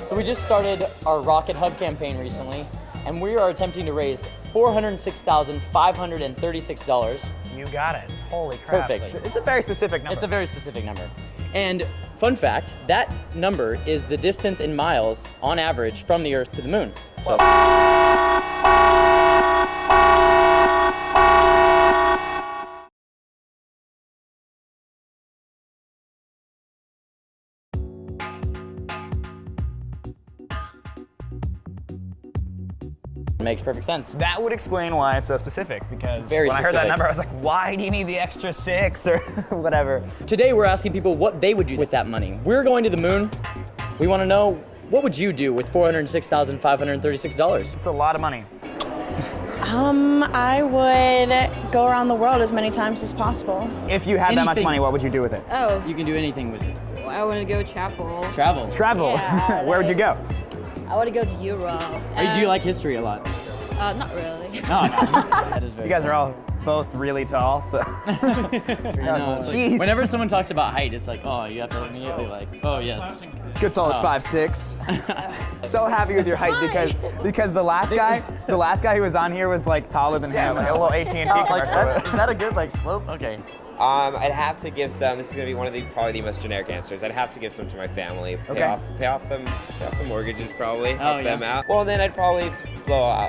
So we just started our Rocket Hub campaign recently, and we are attempting to raise $406,536. You got it. Holy crap. Perfect. It's a very specific number. It's a very specific number. And fun fact, that number is the distance in miles on average from the Earth to the moon. So. Makes perfect sense. That would explain why it's so specific, because Very when I heard specific. that number, I was like, why do you need the extra 6 or whatever? Today we're asking people what they would do with that money. We're going to the moon. We want to know, what would you do with $406,536? It's a lot of money. I would go around the world as many times as possible. If you had that much Anything. money, what would you do with it? Oh, You can do anything with it. I want to go travel. Travel. Travel. Yeah, Where would you go? I want to go to Europe. Do you like history a lot? Not really. No, that is very You guys are all both really tall, so. I know. It's like, Jeez. whenever someone talks about height, it's like, oh, you have to immediately like, oh yes. Good solid 5'6". So happy with your height because the last guy who was on here was like taller than him, like a little AT&T commercial. Is that a good like slope? Okay. I'd have to give some. This is gonna be one of probably the most generic answers. I'd have to give some to my family. Pay off some mortgages, probably. Help them out. Well, then I'd probably blow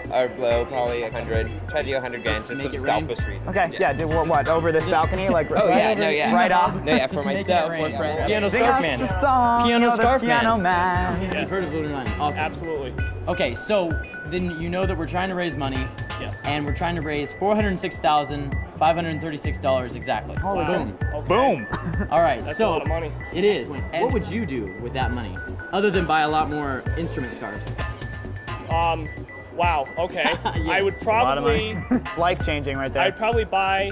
probably 100. Try to do 100 grand, just some selfish reasons. Okay, yeah. Do what? Over this balcony, like? Oh right yeah, over, no, yeah. Right off. No, yeah, for myself, for friends. Piano Sing Scarf us Man. a song. Piano you're the Scarf piano Man. man. You've heard of Lunar Lion. Awesome. Absolutely. Okay, so then you know that we're trying to raise money. Yes. And we're trying to raise $406,536 exactly. Holy boom. Okay. Boom. All right, That's so a lot of money. it is. And what would you do with that money, other than buy a lot more instrument scarves? Wow. Okay. Yeah, I would A lot of probably, money. Life-changing right there. I'd probably buy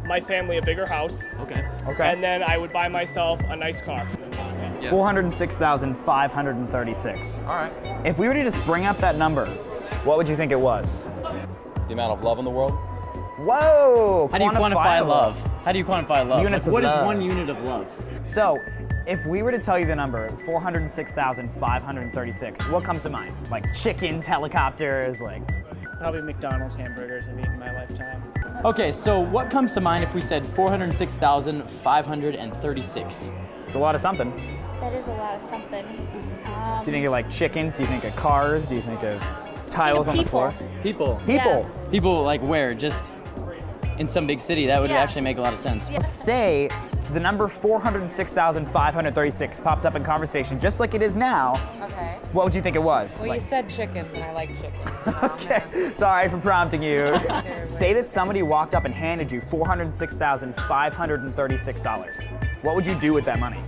my family a bigger house, Okay. Okay. and then I would buy myself a nice car. 406,536. All right. If we were to just bring up that number, what would you think it was? The amount of love in the world. Whoa! How do you quantify love? How do you quantify love? Units of What is love. 1 unit of love? So, if we were to tell you the number, 406,536, what comes to mind? Like chickens, helicopters, like... Probably McDonald's hamburgers I've eaten in my lifetime. Okay, so what comes to mind if we said 406,536? It's a lot of something. That is a lot of something. Do you think of like chickens? Do you think of cars? Do you think of tiles on the floor? People. People. People like where? Just in some big city? That would actually make a lot of sense. Say the number 406,536 popped up in conversation just like it is now. Okay. What would you think it was? Well, you said chickens, and I like chickens. So Okay, sorry for prompting you. Say that somebody walked up and handed you $406,536. What would you do with that money?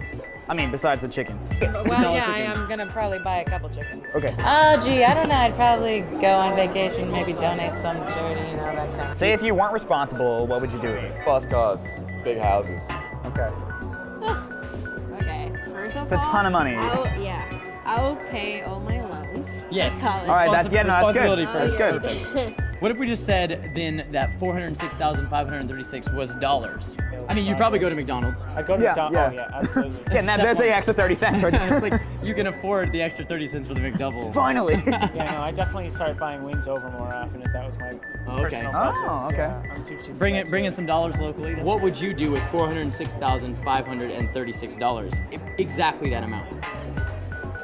I mean, besides the chickens. well, yeah, I am gonna probably buy a couple chickens. Okay. Oh, gee, I don't know. I'd probably go on vacation, maybe donate some to charity, you know, that kind of. Say if you weren't responsible, what would you do with it? Fast cars, big houses. Okay. Okay. First of It's a ton of money. I will pay all my loans. Yes. College. All right, that's good. Responsibility That's first. good. What if we just said then that 406,536 was dollars? I mean, you probably go to McDonald's. I'd go to Yeah, McDonald's. yeah. Oh, yeah, absolutely. Yeah, and there's the extra 30 cents right there. It's like you can afford the extra 30 cents for the McDouble. Finally. Yeah, no, I definitely start buying wings over more often if that was my personal budget. Oh, okay. Yeah, I'm too cheap. Bring in some dollars locally. What would you do with $406,536? Exactly that amount.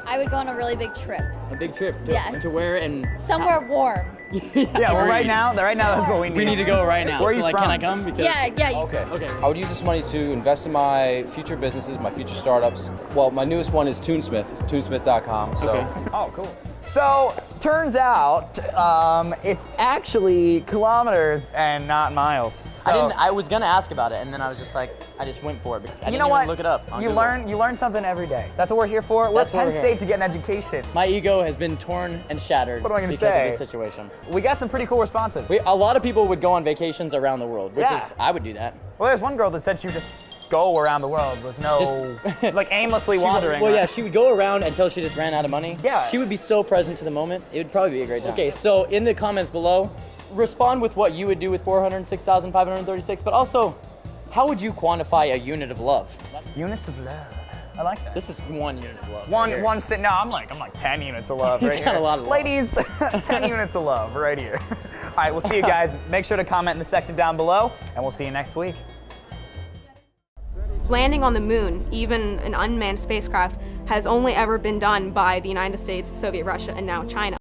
I would go on a really big trip. A big trip to, Yes. to where and Somewhere warm. Yeah, well, right now that's what we need. we need to go right now. Where are So you like, from? can I come? Because Yeah. Okay. Okay. I would use this money to invest in my future businesses, my future startups. Well, my newest one is Toonsmith. It's toonsmith.com. So. Okay. Oh, cool. So, turns out it's actually kilometers and not miles. So, I was gonna ask about it, and then I was just like, I just went for it because I you didn't know even what? look it up. on You Google. learn something every day. That's what we're here for. We're at That's what Penn we're State here. to get an education. My ego has been torn and shattered What am I gonna because say? of this situation. We got some pretty cool responses. A lot of people would go on vacations around the world, which Yeah. is I would do that. Well, there's one girl that said she would just go around the world with no, like aimlessly She would- wandering. Well, yeah, she would go around until she just ran out of money. Yeah. She would be so present to the moment. It would probably be a great time. Okay, so in the comments below, respond with what you would do with 406,536, but also, how would you quantify a unit of love? Units of love. I like that. This is 1 unit of love. No, I'm like 10 units of love right He's got here. a lot of love. Ladies, 10 units of love right here. All right, we'll see you guys. Make sure to comment in the section down below, and we'll see you next week. Landing on the moon, even an unmanned spacecraft, has only ever been done by the United States, Soviet Russia, and now China.